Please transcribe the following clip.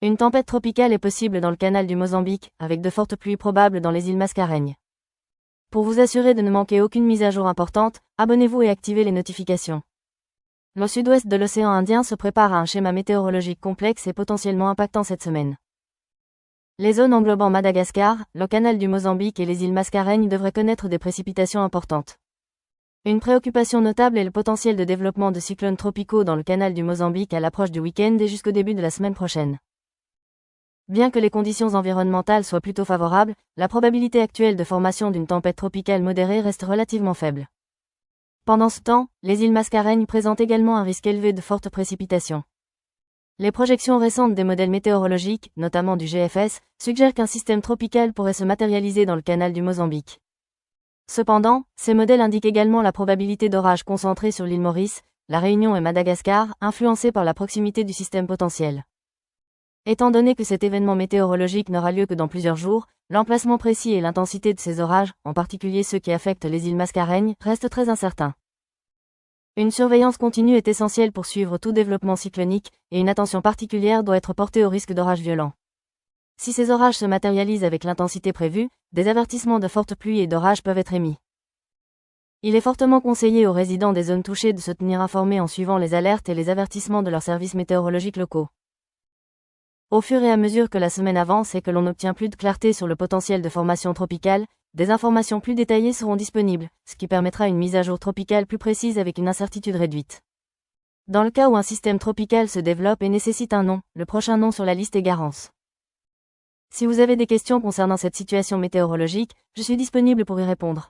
Une tempête tropicale est possible dans le canal du Mozambique, avec de fortes pluies probables dans les îles Mascareignes. Pour vous assurer de ne manquer aucune mise à jour importante, abonnez-vous et activez les notifications. Le sud-ouest de l'océan Indien se prépare à un schéma météorologique complexe et potentiellement impactant cette semaine. Les zones englobant Madagascar, le canal du Mozambique et les îles Mascareignes devraient connaître des précipitations importantes. Une préoccupation notable est le potentiel de développement de cyclones tropicaux dans le canal du Mozambique à l'approche du week-end et jusqu'au début de la semaine prochaine. Bien que les conditions environnementales soient plutôt favorables, la probabilité actuelle de formation d'une tempête tropicale modérée reste relativement faible. Pendant ce temps, les îles Mascareignes présentent également un risque élevé de fortes précipitations. Les projections récentes des modèles météorologiques, notamment du GFS, suggèrent qu'un système tropical pourrait se matérialiser dans le canal du Mozambique. Cependant, ces modèles indiquent également la probabilité d'orages concentrés sur l'île Maurice, la Réunion et Madagascar, influencés par la proximité du système potentiel. Étant donné que cet événement météorologique n'aura lieu que dans plusieurs jours, l'emplacement précis et l'intensité de ces orages, en particulier ceux qui affectent les îles Mascareignes, restent très incertains. Une surveillance continue est essentielle pour suivre tout développement cyclonique, et une attention particulière doit être portée au risque d'orages violents. Si ces orages se matérialisent avec l'intensité prévue, des avertissements de fortes pluies et d'orages peuvent être émis. Il est fortement conseillé aux résidents des zones touchées de se tenir informés en suivant les alertes et les avertissements de leurs services météorologiques locaux. Au fur et à mesure que la semaine avance et que l'on obtient plus de clarté sur le potentiel de formation tropicale, des informations plus détaillées seront disponibles, ce qui permettra une mise à jour tropicale plus précise avec une incertitude réduite. Dans le cas où un système tropical se développe et nécessite un nom, le prochain nom sur la liste est Garance. Si vous avez des questions concernant cette situation météorologique, je suis disponible pour y répondre.